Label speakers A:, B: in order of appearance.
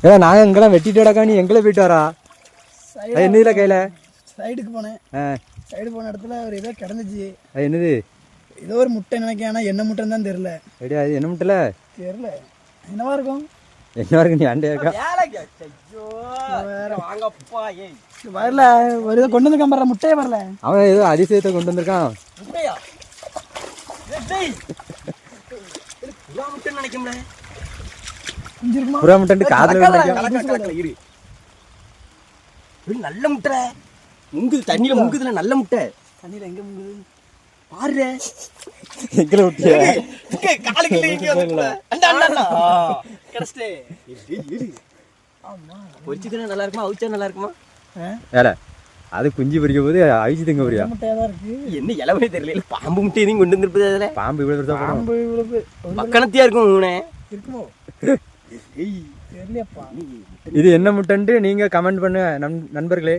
A: ஏன்னா நாங்கள் இங்கெல்லாம் வெட்டிட்டு விடக்கா நீ எங்களை போயிட்டு வரா என்னதுல கையில்
B: சைடுக்கு போனேன். சைடு போன இடத்துல ஒரு ஏதோ கிடந்துச்சு.
A: அது என்னது?
B: ஏதோ ஒரு முட்டை நினைக்கிறேன். ஆனால் என்ன முட்டைன்னு தான் தெரில.
A: ரெடியா? அது என்ன முட்டைல
B: தெரில, என்னவா இருக்கும்?
A: என்ன இருக்கு? நீ அண்டையா இருக்கா?
B: வரல, ஒரு இதை கொண்டு வந்திருக்கான் பாரு, முட்டையே வரல.
A: அவன் ஏதோ அதிசயத்தை கொண்டு வந்திருக்கான். புறா முட்டை காதல
C: நல்ல முட்டை முங்குது, தண்ணியில முங்குதுல, நல்ல முட்டை.
B: தண்ணியில எங்க முங்குது
C: பாரு,
A: எங்களை விட்டியா?
C: பொரிச்சுதுன்னா நல்லா இருக்குமா, அவிச்சா நல்லா இருக்குமா?
A: வேலை அது குஞ்சு பொரிக்க போது அவிச்சு திங்க போறியா?
B: முட்டையாதான் இருக்கு.
C: என்ன இளவே தெரியல. பாம்பு முட்டை எதையும் கொண்டு வந்துருப்பது. அதுல
A: பாம்பு இவ்வளவு
B: பாம்பு இவ்வளவு
C: மக்கணத்தியா இருக்கும் உனே.
B: இருக்குமோ தெரியலையப்பா.
A: இது என்ன முட்டைன்ட்டு நீங்க கமெண்ட் பண்ண நண்பர்களே.